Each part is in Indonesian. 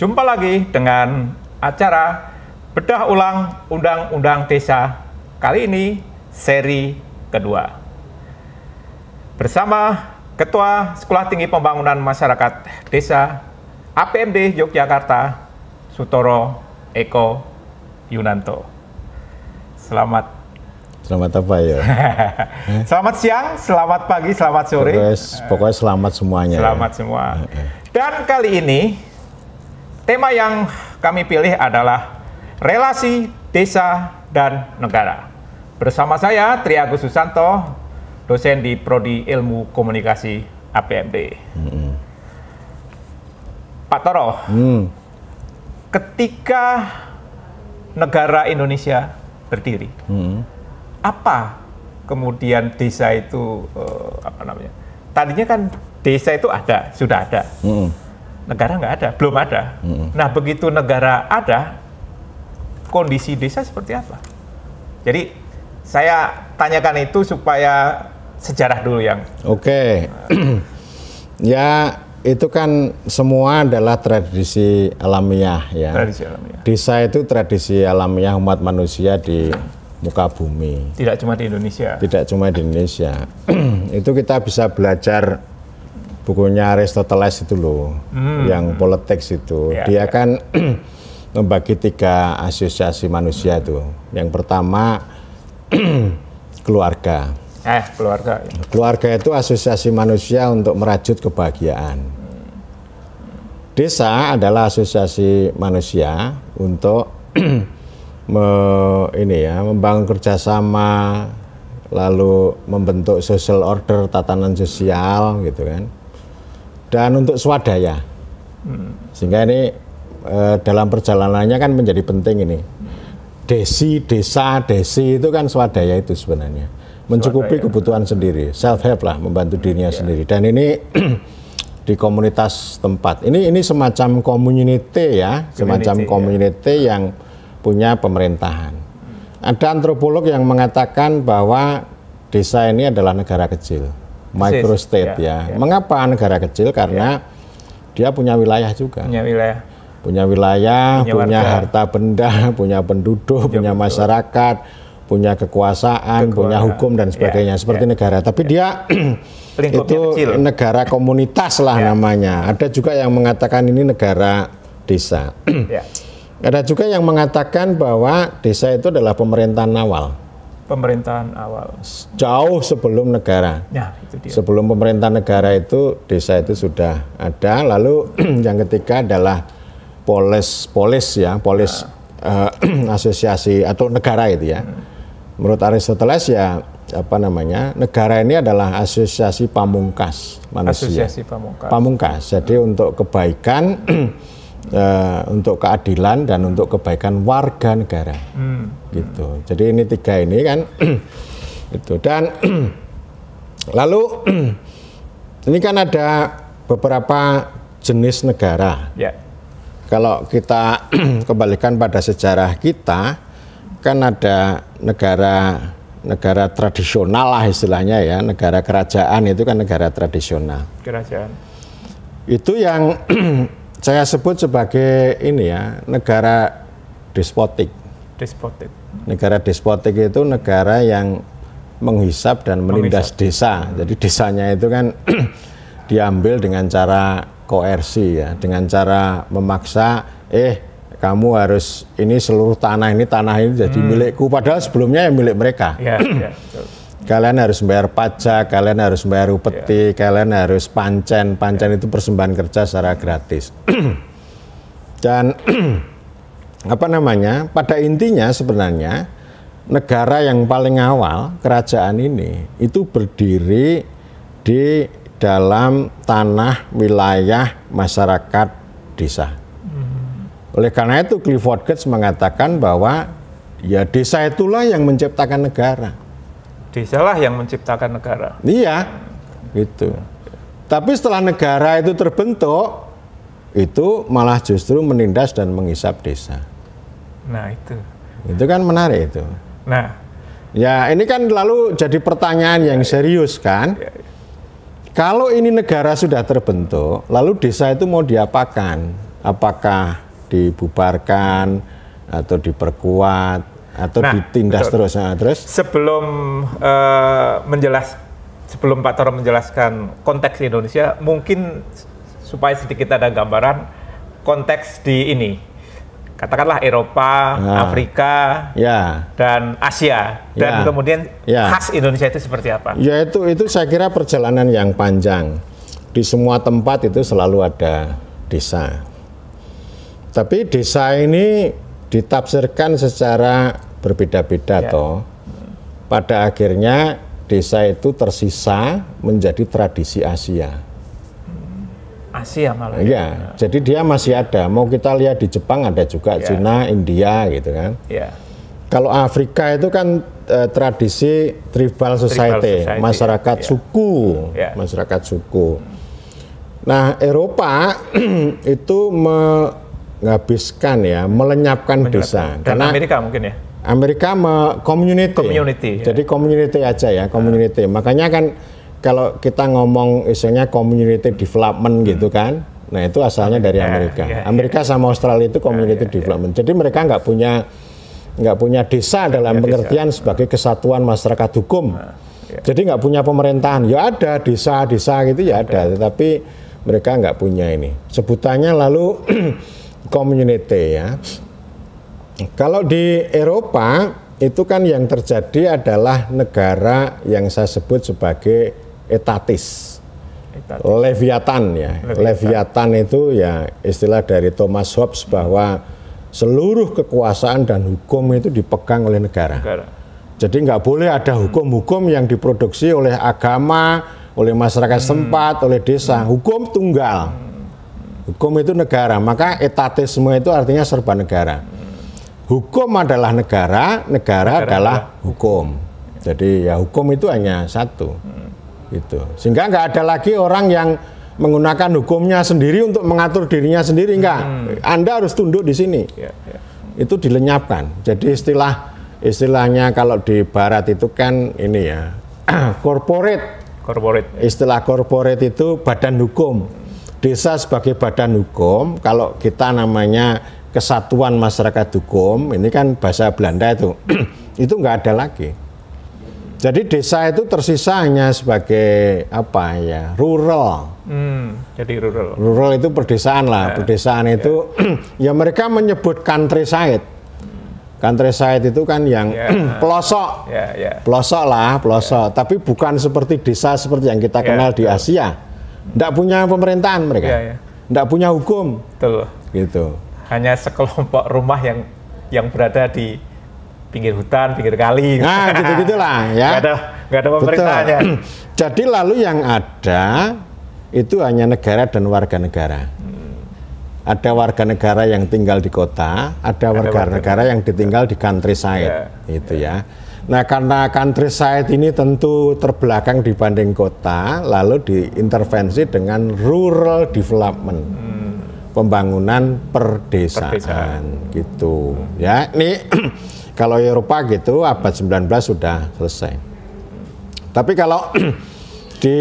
Jumpa lagi dengan acara Bedah Ulang Undang-Undang Desa. Kali ini seri kedua. Bersama Ketua Sekolah Tinggi Pembangunan Masyarakat Desa APMD Yogyakarta, Sutoro Eko Yunanto. Selamat apa ya? Selamat siang, selamat pagi, selamat sore. Pokoknya selamat semuanya. Selamat ya. semua. Dan kali ini tema yang kami pilih adalah relasi desa dan negara. Bersama saya Tri Agus Susanto, dosen di Prodi Ilmu Komunikasi APMD. Pak Toro, ketika negara Indonesia berdiri, apa kemudian desa itu Tadinya kan desa itu ada, sudah ada. Negara nggak ada, belum ada. Nah, begitu negara ada, kondisi desa seperti apa? Jadi saya tanyakan itu supaya sejarah dulu yang. Oke. Ya, itu kan semua adalah tradisi alamiah ya. Tradisi alamiah. Desa itu tradisi alamiah umat manusia di muka bumi. Tidak cuma di Indonesia. Tidak cuma di Indonesia. Itu kita bisa belajar bukunya Aristoteles itu loh, yang politics itu. Dia kan membagi 3 asosiasi manusia itu. Yang pertama keluarga. Keluarga. Keluarga itu asosiasi manusia untuk merajut kebahagiaan. Desa adalah asosiasi manusia untuk membangun kerjasama, lalu membentuk social order, tatanan sosial gitu kan. Dan untuk swadaya, sehingga ini dalam perjalanannya kan menjadi penting ini. Desi, desa, desi itu kan swadaya itu sebenarnya. Mencukupi swadaya. Kebutuhan sendiri, self-help lah, membantu dirinya sendiri. Dan ini di komunitas tempat. Ini semacam community ya, semacam community yang punya pemerintahan. Ada antropolog yang mengatakan bahwa desa ini adalah negara kecil. Microstate ya. Mengapa negara kecil? Karena dia punya wilayah juga. Punya wilayah, punya harta benda, punya penduduk, punya masyarakat, punya kekuasaan, punya hukum dan sebagainya. Seperti negara. Tapi dia itu kecil. Negara komunitas lah namanya. Ada juga yang mengatakan ini negara desa. Ada juga yang mengatakan bahwa desa itu adalah pemerintahan awal. Pemerintahan awal. Jauh sebelum negara. Ya, itu dia. Sebelum pemerintahan negara itu, desa itu sudah ada. Lalu yang ketiga adalah polis asosiasi atau negara itu ya. Menurut Aristoteles ya negara ini adalah asosiasi pamungkas manusia. Asosiasi pamungkas. Pamungkas. Jadi untuk kebaikan, untuk keadilan dan untuk kebaikan warga negara. Gitu. Jadi ini 3 ini kan itu. Dan lalu ini kan ada beberapa jenis negara. Kalau kita kembalikan pada sejarah kita, kan ada negara tradisional lah istilahnya ya, negara kerajaan itu kan negara tradisional. Kerajaan. Itu yang saya sebut sebagai ini ya, negara despotik. Negara despotik itu negara yang menghisap dan menindas desa. Jadi desanya itu kan diambil dengan cara koersi ya, dengan cara memaksa, kamu harus ini seluruh tanah ini jadi milikku, padahal sebelumnya yang milik mereka. Kalian harus bayar pajak, kalian harus bayar upeti, kalian harus pancen itu persembahan kerja secara gratis. Dan pada intinya sebenarnya negara yang paling awal, kerajaan ini itu berdiri di dalam tanah wilayah masyarakat desa. Oleh karena itu Clifford Geertz mengatakan bahwa ya desa itulah yang menciptakan negara. Desalah yang menciptakan negara. Iya, gitu. Tapi setelah negara itu terbentuk, itu malah justru menindas dan menghisap desa. Nah itu. Itu kan menarik itu. Nah. Ya ini kan lalu jadi pertanyaan yang serius kan. Kalau ini negara sudah terbentuk, lalu desa itu mau diapakan? apakah dibubarkan atau diperkuat atau ditindas terus. Nah, terus sebelum sebelum Pak Toro menjelaskan konteks Indonesia, mungkin supaya sedikit ada gambaran konteks di ini, katakanlah Eropa, Afrika, dan Asia, dan kemudian khas Indonesia itu seperti apa? Ya itu saya kira perjalanan yang panjang. Di semua tempat itu selalu ada desa. Tapi desa ini ditafsirkan secara berbeda-beda toh. Pada akhirnya desa itu tersisa menjadi tradisi Asia. Asia malah. Ya, jadi dia masih ada. Mau kita lihat di Jepang ada juga, Cina, India gitu kan. Kalau Afrika itu kan tradisi tribal society, masyarakat suku, masyarakat suku. Nah, Eropa itu menghabiskan melenyapkan desa. Dan karena Amerika mungkin ya. Amerika community. Jadi community aja ya, community. Makanya kan kalau kita ngomong isinya community development gitu kan, nah itu asalnya dari Amerika. Amerika sama Australia itu community development. Jadi mereka nggak punya desa dalam pengertian sebagai kesatuan masyarakat hukum. Jadi nggak punya pemerintahan. Ya ada desa-desa gitu ya ada, tetapi mereka nggak punya ini. Sebutannya lalu community ya. Kalau di Eropa itu kan yang terjadi adalah negara yang saya sebut sebagai etatis. Leviathan ya. Leviathan itu ya istilah dari Thomas Hobbes bahwa seluruh kekuasaan dan hukum itu dipegang oleh negara. Jadi nggak boleh ada hukum-hukum yang diproduksi oleh agama, oleh masyarakat setempat, oleh desa. Hukum tunggal. Hukum itu negara. Maka etatisme itu artinya serba negara. Hukum adalah negara, negara adalah hukum. Jadi ya hukum itu hanya satu. Gitu. Sehingga nggak ada lagi orang yang menggunakan hukumnya sendiri untuk mengatur dirinya sendiri, enggak. Anda harus tunduk di sini. Itu dilenyapkan. Jadi istilahnya kalau di barat itu kan ini ya, corporate. Istilah corporate itu badan hukum. Desa sebagai badan hukum, kalau kita namanya kesatuan masyarakat hukum, ini kan bahasa Belanda itu, itu nggak ada lagi. Jadi desa itu tersisa hanya sebagai apa ya, rural. Jadi rural. Rural itu perdesaan lah, perdesaan itu ya mereka menyebut countryside. Countryside itu kan yang pelosok, pelosok lah, pelosok. Tapi bukan seperti desa seperti yang kita kenal di Asia. Nggak punya pemerintahan mereka, nggak punya hukum. Betul. Gitu. Hanya sekelompok rumah yang berada di pinggir hutan, pinggir kali. Nah, gitu-gitulah ya. Nggak ada pemerintahnya. Jadi lalu yang ada itu hanya negara dan warga negara. Ada warga negara yang tinggal di kota, ada warga negara yang ditinggal di countryside, itu ya. Nah, karena countryside ini tentu terbelakang dibanding kota, lalu diintervensi dengan rural development. Pembangunan perdesaan gitu ya. Ini kalau Eropa gitu abad 19 sudah selesai. Tapi kalau di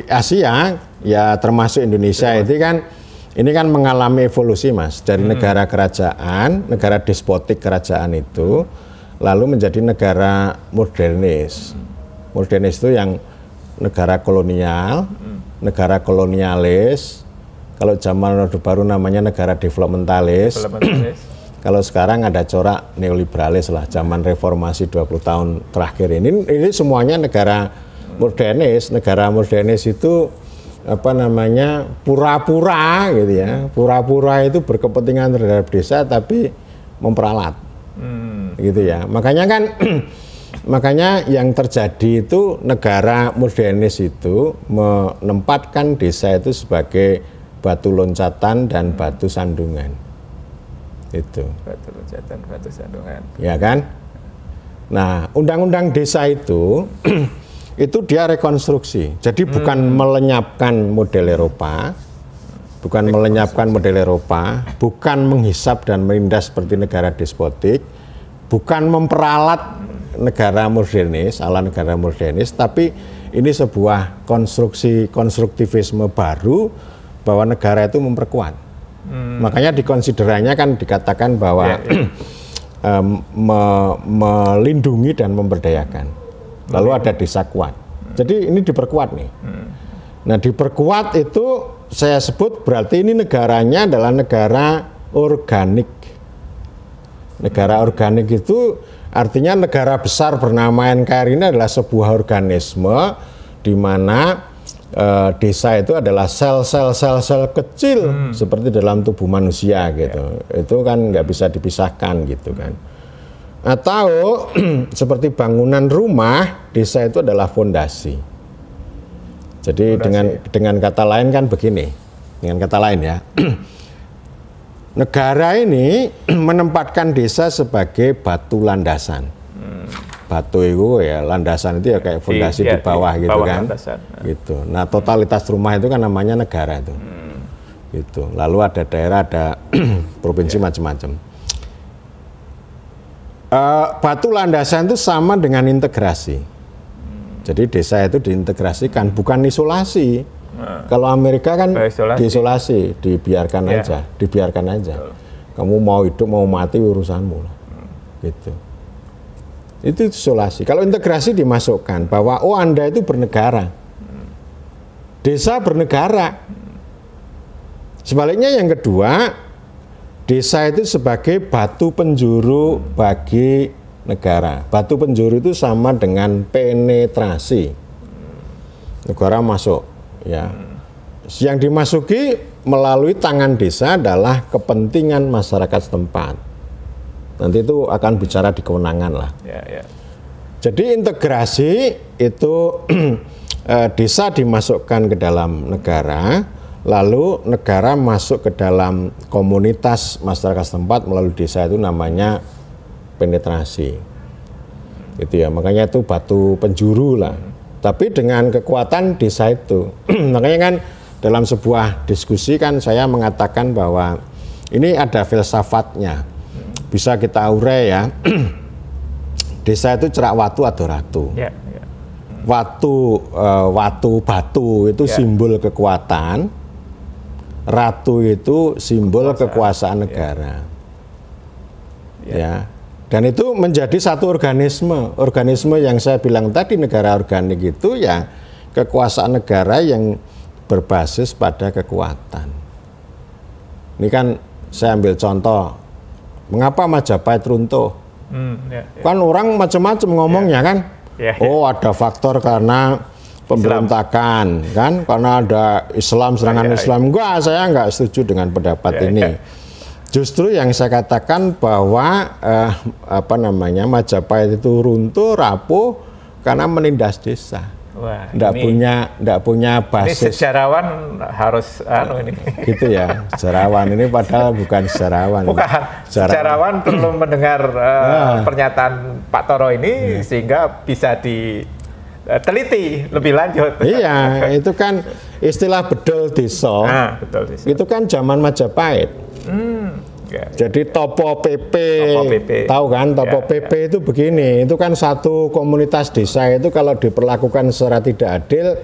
Asia ya termasuk Indonesia ini kan mengalami evolusi Mas, dari negara kerajaan, negara despotik kerajaan itu lalu menjadi negara modernis. Modernis itu yang negara kolonial, negara kolonialis. Kalau zaman Orde Baru namanya negara developmentalis. Kalau sekarang ada corak neoliberalis lah, zaman reformasi 20 tahun terakhir ini semuanya negara modernis. Negara modernis itu apa namanya, pura-pura gitu ya. Pura-pura itu berkepentingan terhadap desa tapi memperalat. Gitu ya. Makanya kan makanya yang terjadi itu negara modernis itu menempatkan desa itu sebagai batu loncatan dan batu sandungan. Itu. Batu loncatan, batu sandungan. Ya kan? Nah, undang-undang desa itu itu dia rekonstruksi. Jadi bukan melenyapkan model Eropa, bukan melenyapkan model Eropa, bukan menghisap dan menindas seperti negara despotik, bukan memperalat negara modernis, ala negara modernis, tapi ini sebuah konstruktivisme baru bahwa negara itu memperkuat. Makanya di konsiderannya kan dikatakan bahwa melindungi dan memberdayakan. Lalu ada desa kuat. Jadi ini diperkuat nih. Nah, diperkuat itu saya sebut berarti ini negaranya adalah negara organik. Negara organik itu artinya negara besar bernama NKRI ini adalah sebuah organisme di mana desa itu adalah sel-sel kecil seperti dalam tubuh manusia gitu. Itu kan nggak bisa dipisahkan gitu kan. Atau seperti bangunan rumah, desa itu adalah fondasi. Jadi dengan kata lain kan begini, dengan kata lain ya, negara ini menempatkan desa sebagai batu landasan. Batu itu ya landasan itu ya kayak fondasi di bawah gitu bawah kan, gitu. Nah totalitas rumah itu kan namanya negara itu, gitu. Lalu ada daerah, ada provinsi macam-macam. Batu landasan itu sama dengan integrasi. Jadi desa itu diintegrasikan, bukan isolasi. Kalau Amerika kan diisolasi, dibiarkan aja, dibiarkan aja. Kamu mau hidup mau mati urusanmu, gitu. Itu isolasi. Kalau integrasi dimasukkan bahwa oh Anda itu bernegara, desa bernegara. Sebaliknya yang kedua, desa itu sebagai batu penjuru bagi negara. Batu penjuru itu sama dengan penetrasi. Negara masuk, ya. Yang dimasuki melalui tangan desa adalah kepentingan masyarakat setempat. Nanti itu akan bicara di kewenangan lah. Jadi integrasi itu desa dimasukkan ke dalam negara, lalu negara masuk ke dalam komunitas masyarakat setempat melalui desa, itu namanya penetrasi. Itu ya, makanya itu batu penjuru lah. Tapi dengan kekuatan desa itu, makanya kan dalam sebuah diskusi kan saya mengatakan bahwa ini ada filsafatnya. Bisa kita urai ya. Desa itu cerak watu atau ratu. Batu itu simbol kekuatan. Ratu itu simbol kekuasaan negara. Ya. Dan itu menjadi satu organisme. Organisme yang saya bilang tadi, negara organik itu ya kekuasaan negara yang berbasis pada kekuatan. Ini kan saya ambil contoh. Mengapa Majapahit runtuh? Kan orang macam-macam ngomongnya kan. Oh ada faktor karena pemberontakan kan, karena ada Islam, serangan Islam. Enggak, saya enggak setuju dengan pendapat ini. Justru yang saya katakan bahwa Majapahit itu runtuh, rapuh karena menindas desa. Wah, nggak punya basis. Ini sejarawan harus ini. Gitu ya, sejarawan ini padahal bukan sejarawan. Bukan. Sejarawan perlu mendengar pernyataan Pak Toro ini sehingga bisa diteliti lebih lanjut. Iya, itu kan istilah bedol desa. Betul desa. Itu kan zaman Majapahit. Jadi Topo PP, tahu kan Topo PP itu begini, itu kan satu komunitas desa itu kalau diperlakukan secara tidak adil,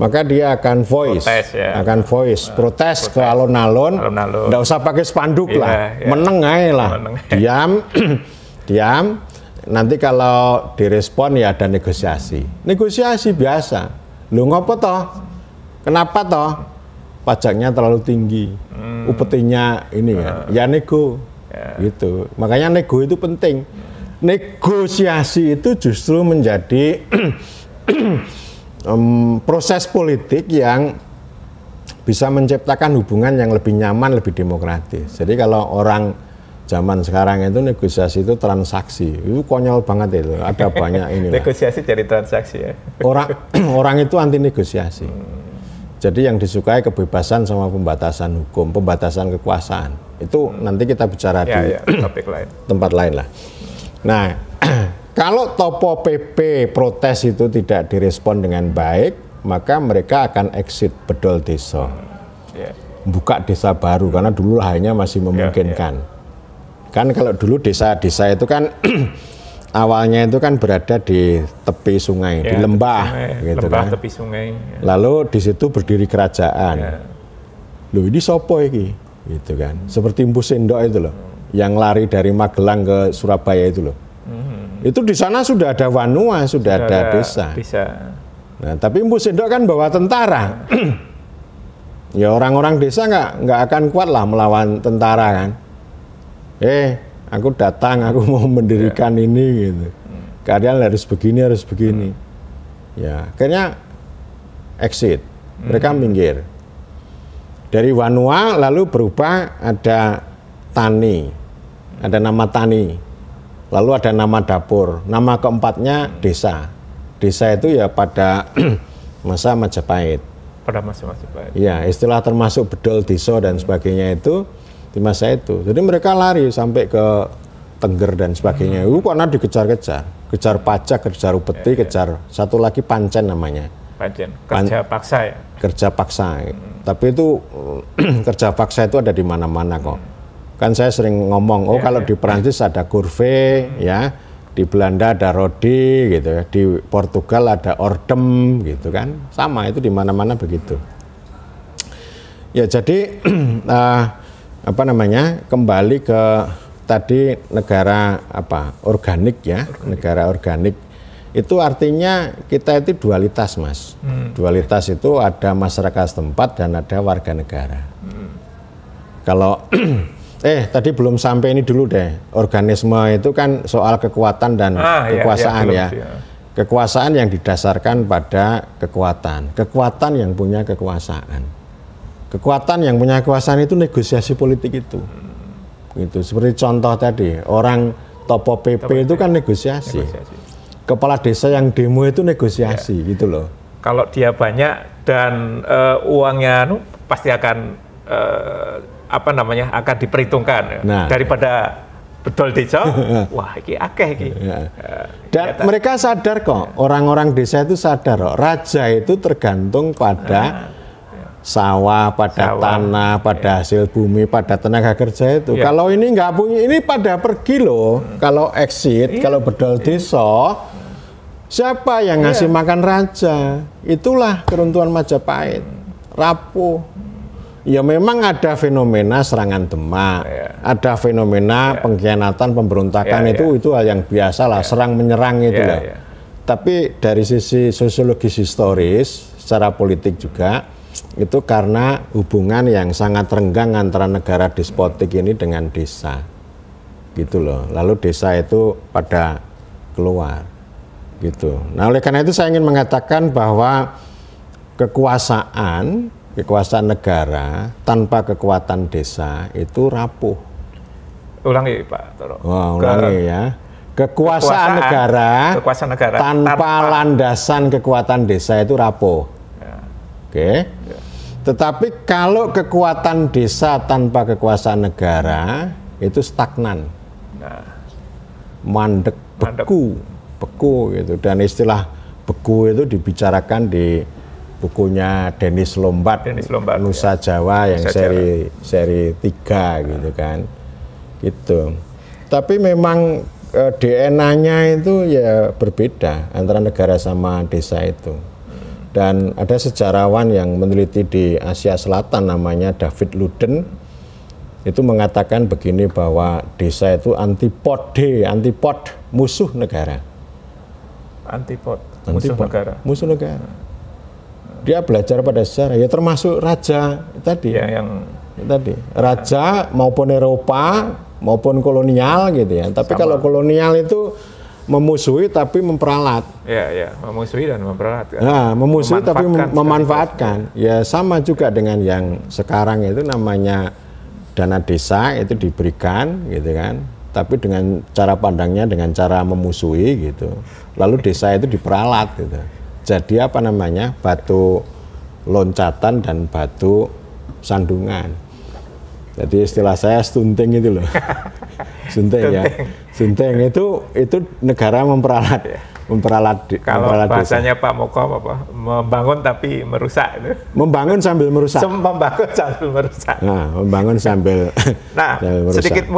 maka dia akan voice, protes ke alun-alun, nggak usah pakai spanduk lah, meneng aja lah, diam, nanti kalau direspon ya ada negosiasi biasa, lu ngopo toh, kenapa toh? Pajaknya terlalu tinggi, upetinya ini ya nego, gitu. Makanya nego itu penting. Negosiasi itu justru menjadi proses politik yang bisa menciptakan hubungan yang lebih nyaman, lebih demokratis. Jadi kalau orang zaman sekarang itu negosiasi itu transaksi, itu konyol banget itu. Ada banyak ini. Negosiasi jadi transaksi ya. Orang itu anti negosiasi. Jadi yang disukai kebebasan sama pembatasan hukum, pembatasan kekuasaan. Itu nanti kita bicara di topik lain. Tempat lain lah. Nah, kalau Topo PP protes itu tidak direspon dengan baik, maka mereka akan exit bedol desa. Buka desa baru, karena dulu lahannya masih memungkinkan. Kan kalau dulu desa-desa itu kan awalnya itu kan berada di tepi sungai, di lembah, gitu lembah, kan. Tepi sungai. Lalu di situ berdiri kerajaan. Loh ini sopo iki? gitu kan. Seperti Empu Sendok itu loh, yang lari dari Magelang ke Surabaya itu loh. Itu di sana sudah ada Wanua, sudah ada desa. Nah, tapi Empu Sendok kan bawa tentara. Ya orang-orang desa nggak akan kuat lah melawan tentara kan. Aku datang, aku mau mendirikan ini gitu. Keadaan harus begini. Ya, akhirnya exit. Mereka minggir. Dari Wanua lalu berubah ada Tani. Ada nama Tani. Lalu ada nama dapur. Nama keempatnya desa. Desa itu ya pada masa Majapahit. Pada masa Majapahit. Ya, istilah termasuk bedol desa dan sebagainya itu di masa itu. Jadi mereka lari sampai ke Tengger dan sebagainya. Itu karena dikejar-kejar. Kejar pajak, kejar upeti, kejar satu lagi pancen namanya. Pancen, kerja paksa ya? Kerja paksa. Tapi itu kerja paksa itu ada di mana-mana kok. Kan saya sering ngomong, kalau di Perancis ada Courve, ya, di Belanda ada Rodi, gitu ya, di Portugal ada Ordem, gitu kan, sama itu di mana-mana begitu. Ya jadi kembali ke tadi negara organik ya, negara organik. Itu artinya kita itu dualitas, Mas. Dualitas itu ada masyarakat setempat dan ada warga negara. Kalau tadi belum sampai ini dulu deh. Organisme itu kan soal kekuatan dan kekuasaan ya. Kekuasaan yang didasarkan pada kekuatan. Kekuatan yang punya kekuasaan. Kekuatan yang punya kekuasaan itu negosiasi politik itu. Gitu. Seperti contoh tadi, orang Topo PP itu kan negosiasi. Kepala desa yang demo itu negosiasi gitu loh. Kalau dia banyak dan uangnya pasti akan akan diperhitungkan. Nah, daripada bedol desa, wah iki akeh iki. Dan mereka sadar kok, orang-orang desa itu sadar kok, raja itu tergantung pada sawah, pada tanah, pada hasil bumi, pada tenaga kerja itu. Kalau ini nggak punya, ini pada pergi loh. Kalau exit, kalau bedol desa, siapa yang ngasih makan raja? Itulah keruntuhan Majapahit. Rapuh. Ya memang ada fenomena serangan Demak, ada fenomena pengkhianatan, pemberontakan itu hal yang biasa lah, serang menyerang itu lah. Tapi dari sisi sosiologis historis, secara politik juga, itu karena hubungan yang sangat renggang antara negara despotik ini dengan desa. Gitu loh. Lalu desa itu pada keluar. Gitu. Nah, oleh karena itu saya ingin mengatakan bahwa kekuasaan negara tanpa kekuatan desa itu rapuh. Ulangi Pak Toro. Ulangi ya. Kekuasaan negara tanpa landasan kekuatan desa itu rapuh. Oke. Tetapi kalau kekuatan desa tanpa kekuasaan negara itu stagnan. Mandek, beku gitu. Dan istilah beku itu dibicarakan di bukunya Dennis Lombard Nusa Jawa yang seri 3 gitu kan. Gitu. Tapi memang DNA-nya itu ya berbeda antara negara sama desa itu. Dan ada sejarawan yang meneliti di Asia Selatan namanya David Luden, itu mengatakan begini bahwa desa itu antipod musuh negara. Musuh negara. Dia belajar pada sejarah, ya termasuk raja tadi. Raja maupun Eropa maupun kolonial gitu ya. Tapi kalau kolonial itu memusuhi tapi memperalat. Memusuhi dan memperalat. Nah, memusuhi tapi memanfaatkan. Ya sama juga dengan yang sekarang itu namanya dana desa itu diberikan gitu kan. Tapi dengan cara pandangnya dengan cara memusuhi gitu. Lalu desa itu diperalat gitu. Jadi batu loncatan dan batu sandungan. Jadi istilah saya stunting itu loh. Sunting ya. Sunting itu negara memperalat. Kalau bahasanya Pak Mokom membangun tapi merusak itu. Membangun sambil merusak. Membangun sambil merusak. Nah, membangun sambil. Nah, sedikit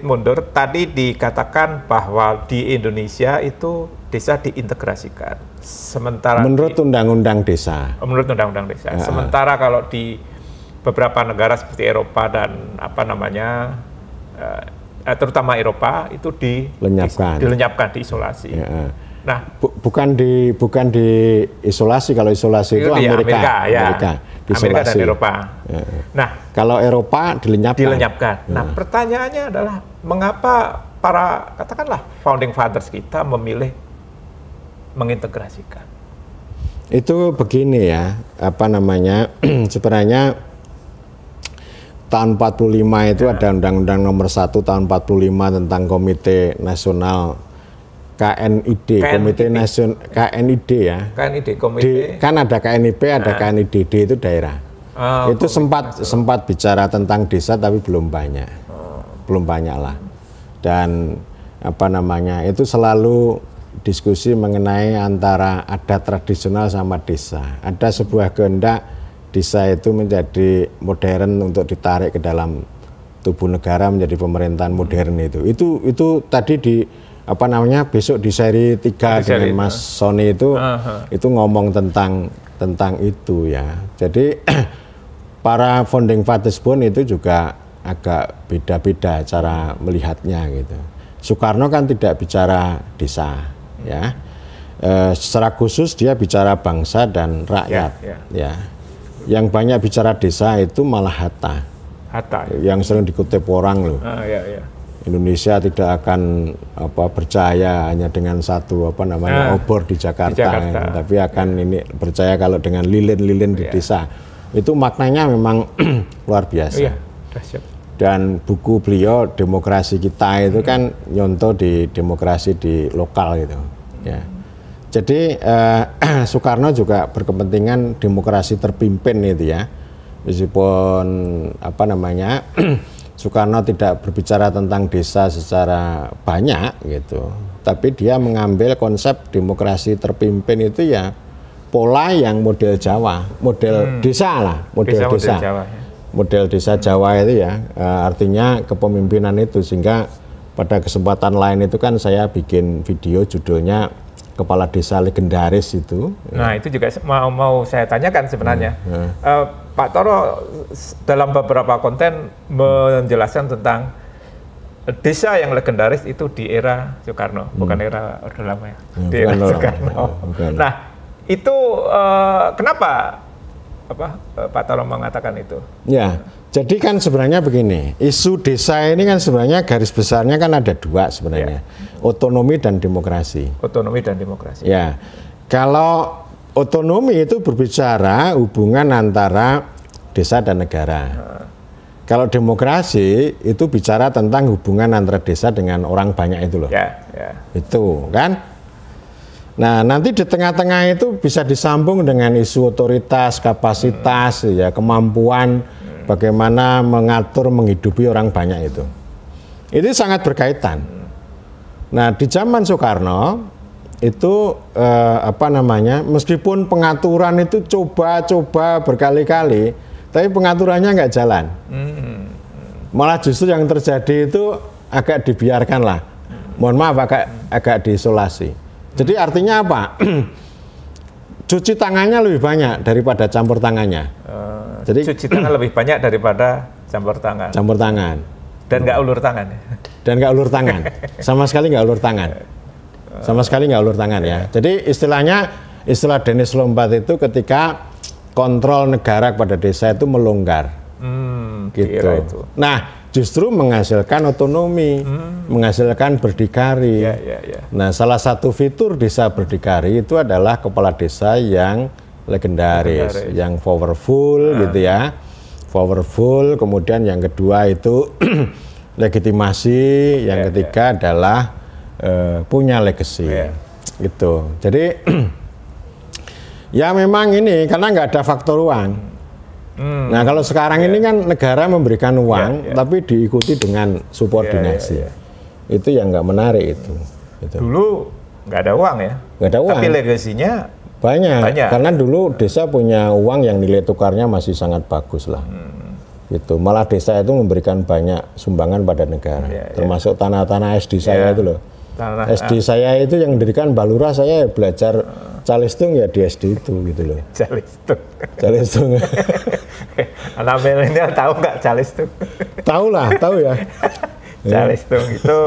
mundur. Tadi dikatakan bahwa di Indonesia itu desa diintegrasikan. Sementara menurut undang-undang desa. Menurut undang-undang desa. Sementara kalau di beberapa negara seperti Eropa dan apa namanya, terutama Eropa itu dilenyapkan, diisolasi. Ya. Nah, bukan di isolasi. Kalau isolasi itu Amerika, Amerika dan Eropa. Ya. Nah, kalau Eropa dilenyapkan. Nah, pertanyaannya adalah mengapa para katakanlah founding fathers kita memilih mengintegrasikan? Itu begini ya, apa namanya? Sebenarnya tahun 45 itu ada Undang-Undang Nomor 1 tahun 45 tentang Komite Nasional KNID, Komite Nasional KNID ya. KNID, Komite. Kan ada KNIP, ada KNID, itu daerah. Itu sempat bicara tentang desa tapi belum banyak. Belum banyak lah. Dan apa namanya? Itu selalu diskusi mengenai antara adat tradisional sama desa. Ada sebuah kehendak desa itu menjadi modern untuk ditarik ke dalam tubuh negara menjadi pemerintahan modern itu. Itu tadi di apa namanya besok di seri 3 dengan Mas Sony itu ngomong tentang itu ya. Jadi para founding fathers pun itu juga agak beda-beda cara melihatnya gitu. Soekarno kan tidak bicara desa ya. Secara khusus dia bicara bangsa dan rakyat ya. Yang banyak bicara desa itu malah Hatta yang sering dikutip orang loh. Indonesia tidak akan percaya hanya dengan satu obor di Jakarta. Tapi akan ini percaya kalau dengan lilin-lilin di desa. Itu maknanya memang luar biasa. Dan buku beliau Demokrasi Kita itu kan nyontoh di demokrasi di lokal gitu ya. Jadi Soekarno juga berkepentingan demokrasi terpimpin itu ya. Meskipun apa namanya Soekarno tidak berbicara tentang desa secara banyak gitu, tapi dia mengambil konsep demokrasi terpimpin itu ya pola yang model Jawa, model desa lah, model desa Jawa, ya. Model desa Jawa itu ya, artinya kepemimpinan itu. Sehingga pada kesempatan lain itu kan saya bikin video judulnya Kepala Desa Legendaris itu. Nah itu juga mau saya tanyakan sebenarnya. Pak Toro dalam beberapa konten menjelaskan tentang desa yang legendaris itu di era Soekarno, bukan era Orde Lama ya, di era Soekarno. Nah itu kenapa Pak Toro mengatakan itu? Ya, jadi kan sebenarnya begini, isu desa ini kan sebenarnya garis besarnya kan ada dua sebenarnya, otonomi dan demokrasi. Otonomi dan demokrasi. Ya, kalau otonomi itu berbicara hubungan antara desa dan negara. Kalau demokrasi itu bicara tentang hubungan antara desa dengan orang banyak itu loh. Itu kan. Nah, nanti di tengah-tengah itu bisa disambung dengan isu otoritas, kapasitas, ya, kemampuan bagaimana mengatur, menghidupi orang banyak itu. Itu sangat berkaitan. Nah, di zaman Soekarno itu meskipun pengaturan itu coba berkali-kali, tapi pengaturannya nggak jalan. Malah justru yang terjadi itu agak dibiarkan lah. Mohon maaf, agak diisolasi. Jadi artinya apa? Cuci tangannya lebih banyak daripada campur tangannya. Jadi cuci tangan lebih banyak daripada campur tangan. Campur tangan. Dan nggak ulur tangan. Dan nggak ulur tangan. Sama sekali nggak ulur tangan. Sama sekali nggak ulur tangan ya. Jadi istilah Dennis Lombat itu ketika kontrol negara kepada desa itu melonggar. Gitu. Itu. Nah, justru menghasilkan otonomi, menghasilkan berdikari. Nah, salah satu fitur desa berdikari itu adalah kepala desa yang legendaris. Yang powerful gitu ya. Powerful, kemudian yang kedua itu legitimasi, yang ketiga adalah punya legacy. Gitu. Jadi ya memang ini karena nggak ada faktor uang. Nah kalau sekarang ini kan negara memberikan uang, tapi diikuti dengan subordinasi. Itu yang nggak menarik itu. Dulu nggak ada uang ya? Nggak ada uang. Tapi legasinya banyak. Karena dulu desa punya uang yang nilai tukarnya masih sangat bagus lah. Gitu. Malah desa itu memberikan banyak sumbangan pada negara, termasuk tanah-tanah SD saya itu loh. SD saya itu yang mendirikan Balura, saya belajar Calistung ya di SD itu gitu loh. Calistung. Anak milenial tahu nggak Calistung? Tahu lah, tahu ya. Calistung itu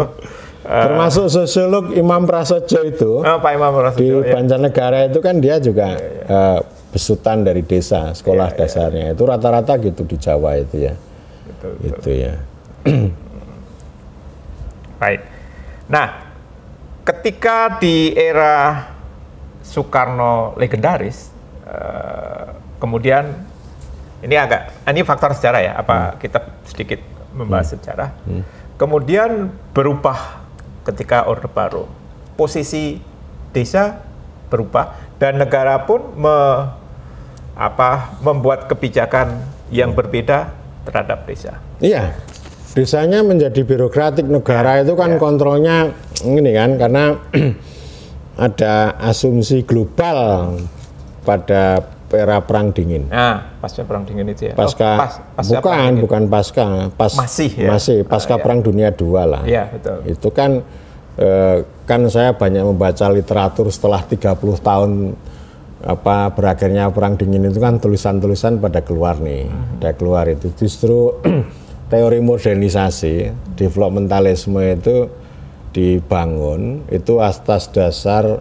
termasuk sosiolog Imam Prasojo itu. Pak Imam Prasojo di Banjarnegara itu kan dia juga besutan dari desa, sekolah dasarnya. Itu rata-rata gitu di Jawa itu ya. Betul. Itu ya. Baik. Nah, ketika di era Soekarno legendaris, kemudian ini faktor sejarah ya, kita sedikit membahas sejarah. Kemudian berubah ketika Orde Baru, posisi desa berubah dan negara pun membuat kebijakan yang berbeda terhadap desa. Iya, desanya menjadi birokratik, negara itu kan kontrolnya ini kan, karena ada asumsi global pada era Perang Dingin. Nah, pasca Perang Dingin itu ya? Bukan pasca. Masih pasca Perang Dunia II lah. Iya, betul. Itu kan, kan saya banyak membaca literatur setelah 30 tahun berakhirnya Perang Dingin itu kan tulisan-tulisan pada keluar nih. Pada keluar itu justru teori modernisasi, developmentalisme itu dibangun itu atas dasar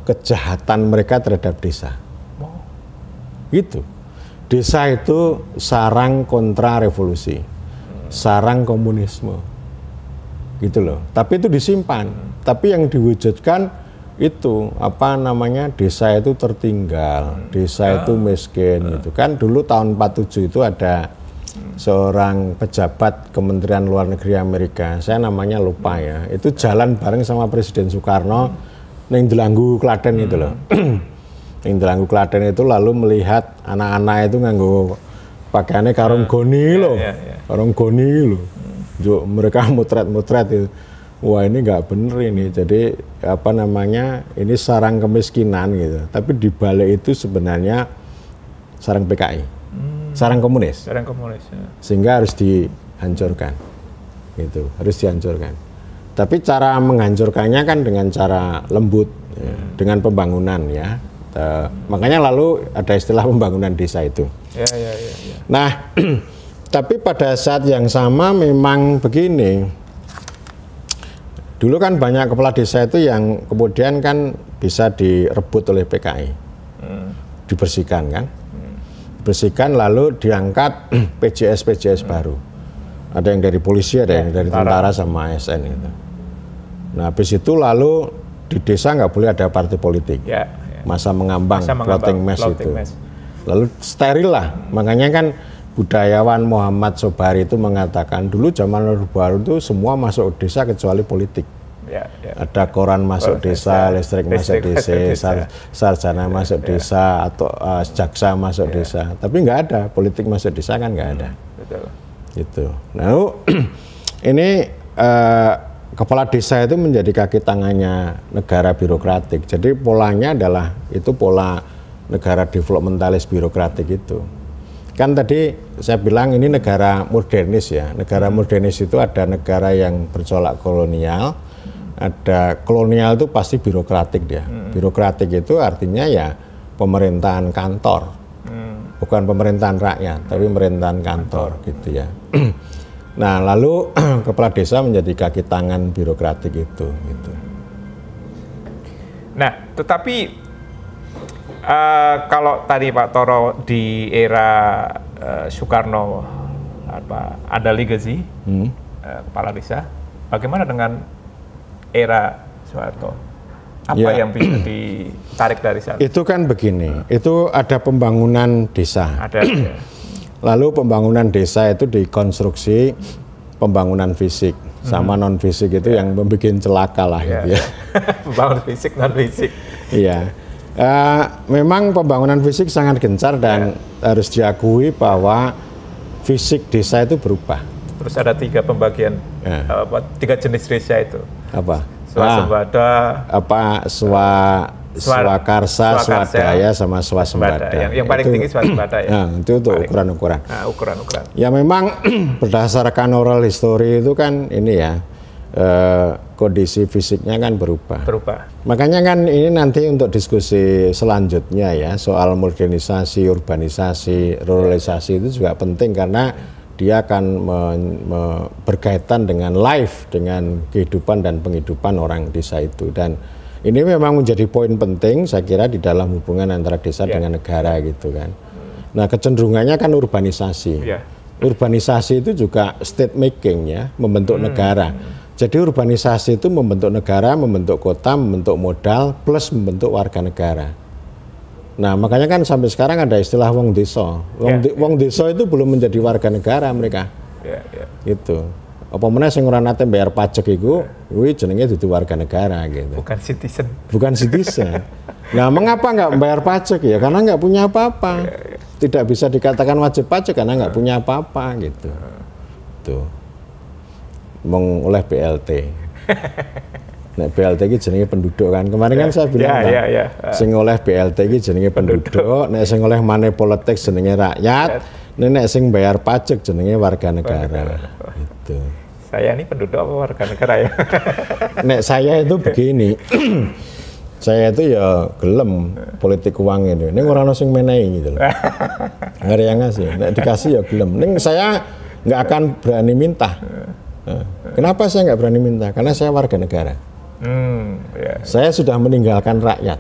kejahatan mereka terhadap desa. Gitu. Desa itu sarang kontra revolusi, sarang komunisme, gitu loh. Tapi itu disimpan. Tapi yang diwujudkan itu desa itu tertinggal, desa itu miskin, gitu kan. Dulu tahun 47 itu ada seorang pejabat Kementerian Luar Negeri Amerika, saya namanya lupa ya. Itu jalan bareng sama Presiden Soekarno neng Delanggu Klaten itu loh. Yang Delanggu Klaten itu lalu melihat anak-anak itu nganggo pakaiannya karung goni loh, karung goni loh. Mereka mutret itu. Wah, ini nggak bener ini. Jadi ini sarang kemiskinan gitu. Tapi di balik itu sebenarnya sarang PKI, sarang komunis. Sarang komunis. Ya. Sehingga harus dihancurkan, gitu. Harus dihancurkan. Tapi cara menghancurkannya kan dengan cara lembut, ya, dengan pembangunan ya. Makanya lalu ada istilah pembangunan desa itu. Ya. Nah, tapi pada saat yang sama memang begini. Dulu kan banyak kepala desa itu yang kemudian kan bisa direbut oleh PKI, dibersihkan kan, dibersihkan lalu diangkat PJS baru. Ada yang dari polisi, ada yang dari tentara sama ASN itu. Nah, habis itu lalu di desa nggak boleh ada partai politik. Masa mengambang, floating mass itu. Lalu steril lah. Makanya kan budayawan Muhammad Sobari itu mengatakan dulu zaman Orde Baru itu semua masuk desa kecuali politik. Ada koran masuk desa, listrik masuk desa, sarjana masuk desa, atau jaksa masuk desa. Tapi nggak ada politik masuk desa kan nggak ada. Betul. Gitu. Nah, ini kepala desa itu menjadi kaki tangannya negara birokratik. Jadi polanya adalah itu pola negara developmentalis birokratik itu. Kan tadi saya bilang ini negara modernis ya. Negara modernis itu ada negara yang bercolak kolonial, ada kolonial itu pasti birokratik dia. Birokratik itu artinya ya pemerintahan kantor. Bukan pemerintahan rakyat, tapi pemerintahan kantor gitu ya. Nah, lalu kepala desa menjadi kaki tangan birokratik itu gitu. Nah, tetapi kalau tadi Pak Toro di era Soekarno ada legacy kepala desa, bagaimana dengan era Soeharto? Apa yang bisa ditarik dari sana? Itu kan begini, itu ada pembangunan desa. Ada. Lalu pembangunan desa itu dikonstruksi pembangunan fisik sama non fisik itu yang membuat celaka lah gitu ya. Pembangunan fisik non fisik. Iya. Memang pembangunan fisik sangat gencar dan harus diakui bahwa fisik desa itu berubah. Terus ada 3 pembagian, 3 jenis desa itu. Apa? Swasembada, swakarsa, swadaya, sama swasembada. Yang paling tinggi swasembada ya. Nah, itu untuk ukuran-ukuran. Ukuran-ukuran. Ya memang berdasarkan oral history itu kan ini ya, kondisi fisiknya kan berubah. Berubah. Makanya kan ini nanti untuk diskusi selanjutnya ya, soal modernisasi, urbanisasi, ruralisasi itu juga penting karena dia akan berkaitan dengan life, dengan kehidupan dan penghidupan orang desa itu. Dan ini memang menjadi poin penting saya kira di dalam hubungan antara desa dengan negara gitu kan. Nah kecenderungannya kan urbanisasi. Urbanisasi itu juga state making ya, membentuk negara. Jadi urbanisasi itu membentuk negara, membentuk kota, membentuk modal, plus membentuk warga negara. Nah makanya kan sampai sekarang ada istilah wong desa. Wong desa itu belum menjadi warga negara mereka. Gitu. Apa meneh sing ora nate bayar pajak iku, kuwi jenenge dudu warga negara gitu. Bukan citizen. Bukan citizen. Nah mengapa nggak bayar pajak ya? Karena nggak punya apa-apa. Tidak bisa dikatakan wajib pajak karena nggak punya apa-apa gitu. Tuh. Oleh BLT. Nek BLT iki jenenge penduduk kan. Kemarin kan saya bilang sing oleh BLT iki jenenge penduduk, nek sing oleh money politik jenenge rakyat, nek sing bayar pajak jenenge warga negara. Gitu. Saya ini penduduk apa warga negara ya? Nek saya itu begini. Saya itu ya gelem politik uang ini. Ning ora ono sing menehi gitu loh. Nggak ada yang ngasih. Nek dikasih ya gelem. Ning saya nggak akan berani minta. Kenapa saya nggak berani minta? Karena saya warga negara. Saya sudah meninggalkan rakyat.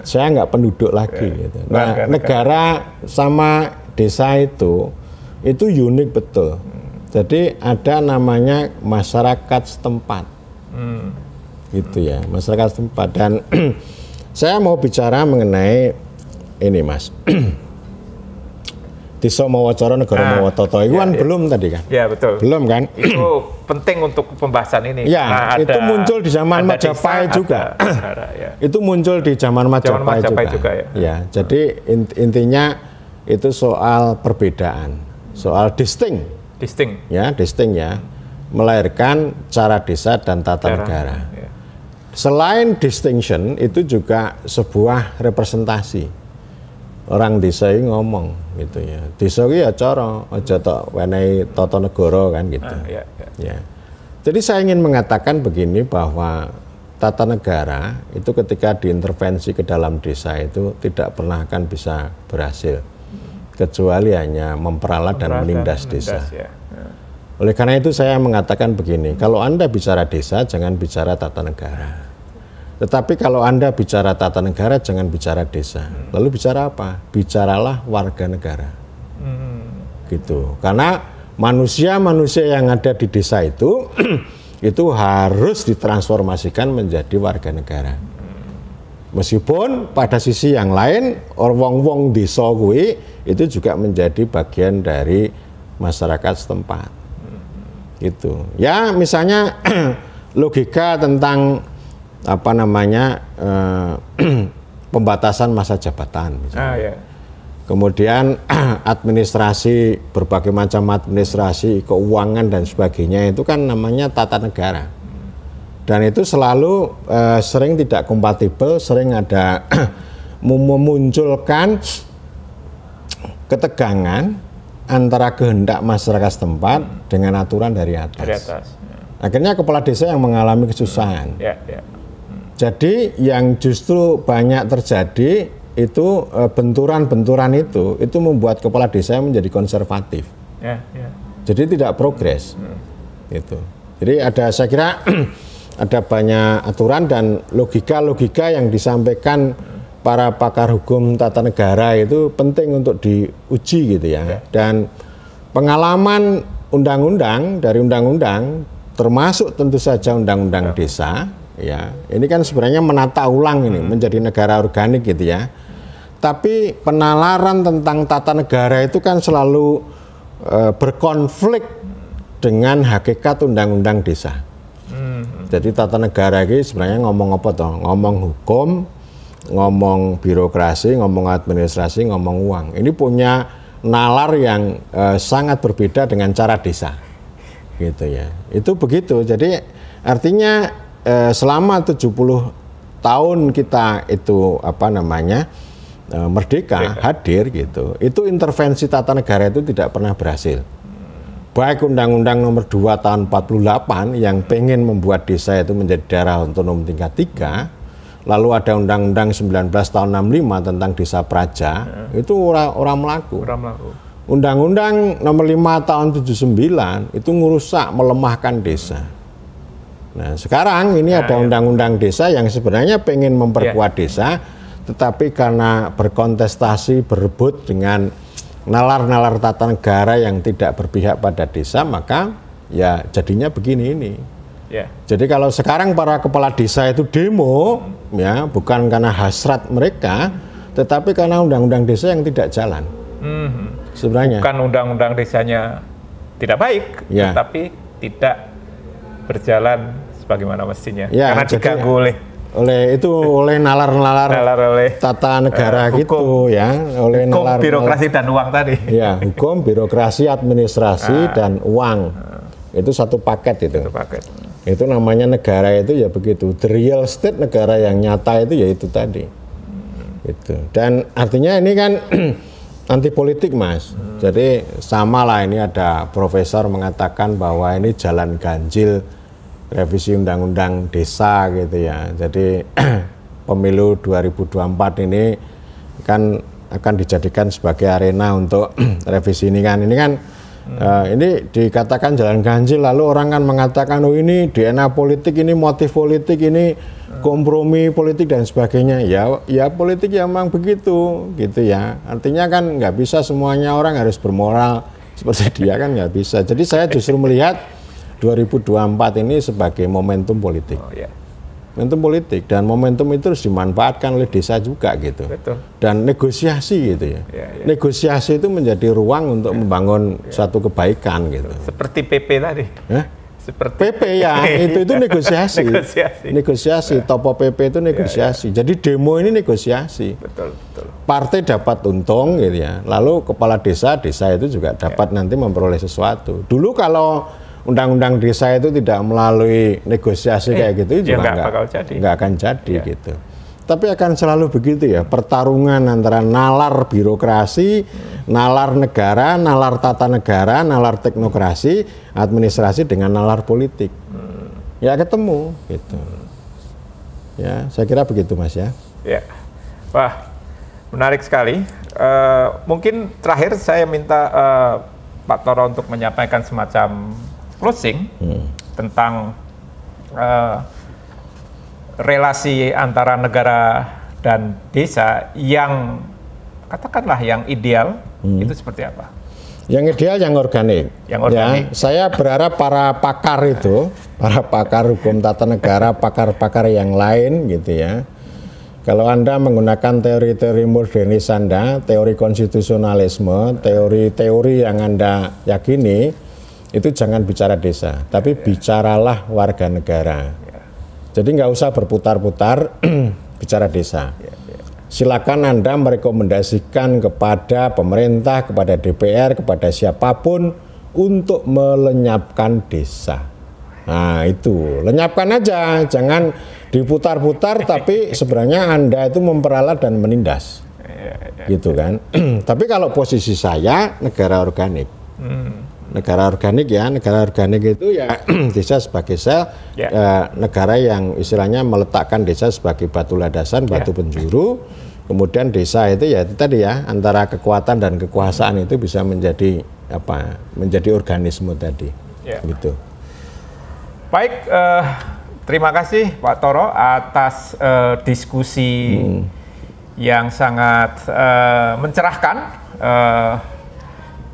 Saya nggak penduduk lagi. Gitu. Nah, negara sama desa itu unik betul. Jadi ada namanya masyarakat setempat. Gitu ya, masyarakat setempat. Dan saya mau bicara mengenai ini, Mas. Desa Mawacoro Negara Mawatoto itu kan belum tadi kan? Ya betul. Belum kan? Itu penting untuk pembahasan ini. Ya, itu muncul di zaman Majapahit juga. Itu muncul di zaman Majapahit juga. Ya, jadi intinya itu soal perbedaan, soal distinct. Ya, melahirkan cara desa dan tata negara. Selain distinction, itu juga sebuah representasi. Orang desa ini ngomong gitu ya. Desa ini ya cara aja tok wenehi tata negara kan gitu. Ya. Jadi saya ingin mengatakan begini bahwa tata negara itu ketika diintervensi ke dalam desa itu tidak pernah akan bisa berhasil kecuali hanya memperalat dan menindas desa. Oleh karena itu saya mengatakan begini, kalau Anda bicara desa jangan bicara tata negara. Tetapi kalau Anda bicara tata negara, jangan bicara desa. Lalu bicara apa? Bicaralah warga negara. Gitu. Karena manusia-manusia yang ada di desa itu harus ditransformasikan menjadi warga negara. Meskipun pada sisi yang lain, wong-wong desa kuwi itu juga menjadi bagian dari masyarakat setempat. Gitu. Ya, misalnya logika tentang pembatasan masa jabatan misalnya. Kemudian administrasi, berbagai macam administrasi, keuangan dan sebagainya itu kan namanya tata negara. Dan itu selalu sering tidak kompatibel, sering ada memunculkan ketegangan antara kehendak masyarakat setempat dengan aturan dari atas. Akhirnya kepala desa yang mengalami kesusahan. Jadi yang justru banyak terjadi itu benturan-benturan itu membuat kepala desa menjadi konservatif. Jadi tidak progres. Gitu. Jadi saya kira ada banyak aturan dan logika-logika yang disampaikan para pakar hukum tata negara itu penting untuk diuji gitu ya. Dan pengalaman undang-undang dari undang-undang termasuk tentu saja undang-undang desa. Ya, ini kan sebenarnya menata ulang ini menjadi negara organik gitu ya. Tapi penalaran tentang tata negara itu kan selalu berkonflik dengan hakikat undang-undang desa. Jadi tata negara ini sebenarnya ngomong apa toh? Ngomong hukum, ngomong birokrasi, ngomong administrasi, ngomong uang. Ini punya nalar yang sangat berbeda dengan cara desa. Gitu ya. Itu begitu. Jadi artinya selama 70 tahun kita itu merdeka hadir gitu, itu intervensi tata negara itu tidak pernah berhasil. baik Undang-Undang Nomor 2 Tahun 48 yang pengen membuat desa itu menjadi daerah otonom tingkat 3, lalu ada Undang-Undang 19 Tahun 65 tentang Desa Praja, itu orang melaku. Undang-Undang Nomor 5 Tahun 79 itu ngerusak, melemahkan desa. Nah sekarang ini ada Undang-Undang Desa yang sebenarnya pengen memperkuat desa, tetapi karena berkontestasi, berebut dengan nalar-nalar tata negara yang tidak berpihak pada desa, maka ya jadinya begini ini. Jadi kalau sekarang para kepala desa itu demo, ya bukan karena hasrat mereka, tetapi karena undang-undang desa yang tidak jalan. Sebenarnya. Bukan undang-undang desanya tidak baik, tetapi tidak berjalan sebagaimana mestinya. Karena diganggu oleh nalar-nalar tata negara gitu ya, oleh hukum, birokrasi dan uang tadi. Ya, hukum, birokrasi, administrasi dan uang. Itu satu paket itu. Itu namanya negara itu ya begitu. The real estate negara yang nyata itu ya itu tadi. Itu. Dan artinya ini kan anti politik, Mas. Jadi sama lah, ini ada profesor mengatakan bahwa ini jalan ganjil revisi undang-undang desa gitu ya. Jadi pemilu 2024 ini kan akan dijadikan sebagai arena untuk revisi ini kan. Ini kan ini dikatakan jalan ganjil, lalu orang kan mengatakan oh ini DNA politik, ini motif politik, ini kompromi politik dan sebagainya. Ya politik ya memang begitu gitu ya. Artinya kan nggak bisa semuanya orang harus bermoral seperti dia, kan nggak bisa. Jadi saya justru melihat 2024 ini sebagai momentum politik. Momentum politik, dan momentum itu harus dimanfaatkan oleh desa juga gitu. Dan negosiasi gitu ya. Negosiasi itu menjadi ruang untuk membangun suatu kebaikan gitu. Seperti PP tadi. Seperti PP ya, itu negosiasi. Negosiasi, topo PP itu negosiasi. Jadi demo ini negosiasi. Partai dapat untung gitu ya. Lalu kepala desa itu juga dapat nanti memperoleh sesuatu. Dulu kalau undang-undang desa itu tidak melalui negosiasi kayak gitu juga nggak akan jadi gitu. Tapi akan selalu begitu ya, pertarungan antara nalar birokrasi, nalar negara, nalar tata negara, nalar teknokrasi, administrasi dengan nalar politik. Ya ketemu gitu. Ya, saya kira begitu Mas ya. Wah, menarik sekali. Mungkin terakhir saya minta Pak Toro untuk menyampaikan semacam closing tentang relasi antara negara dan desa yang katakanlah yang ideal itu seperti apa? Yang ideal yang organik. Ya, saya berharap para pakar itu, para pakar hukum tata negara, pakar-pakar yang lain gitu ya. Kalau Anda menggunakan teori-teori modernis Anda, teori konstitusionalisme, teori-teori yang Anda yakini, itu jangan bicara desa, tapi bicaralah warga negara. Jadi nggak usah berputar-putar bicara desa. Silakan Anda merekomendasikan kepada pemerintah, kepada DPR, kepada siapapun untuk melenyapkan desa. Nah itu, lenyapkan aja, jangan diputar-putar, tapi sebenarnya Anda itu memperalat dan menindas. Gitu kan. Tapi kalau posisi saya, negara organik. Negara organik ya, negara organik itu ya desa sebagai sel, negara yang istilahnya meletakkan desa sebagai batu landasan, batu penjuru, kemudian desa itu ya itu tadi ya, antara kekuatan dan kekuasaan itu bisa menjadi apa? Menjadi organisme tadi, gitu. Baik, terima kasih Pak Toro atas diskusi yang sangat mencerahkan.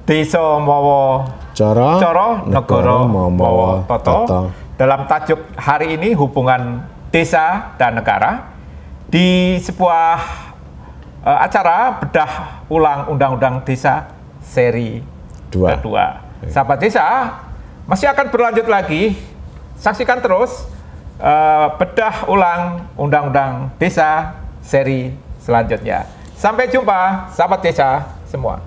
Desa mawa Coro negara mawa toto. Dalam tajuk hari ini, hubungan desa dan negara di sebuah acara bedah ulang Undang-Undang Desa seri kedua. Sahabat desa, masih akan berlanjut lagi. Saksikan terus bedah ulang Undang-Undang Desa seri selanjutnya. Sampai jumpa sahabat desa semua.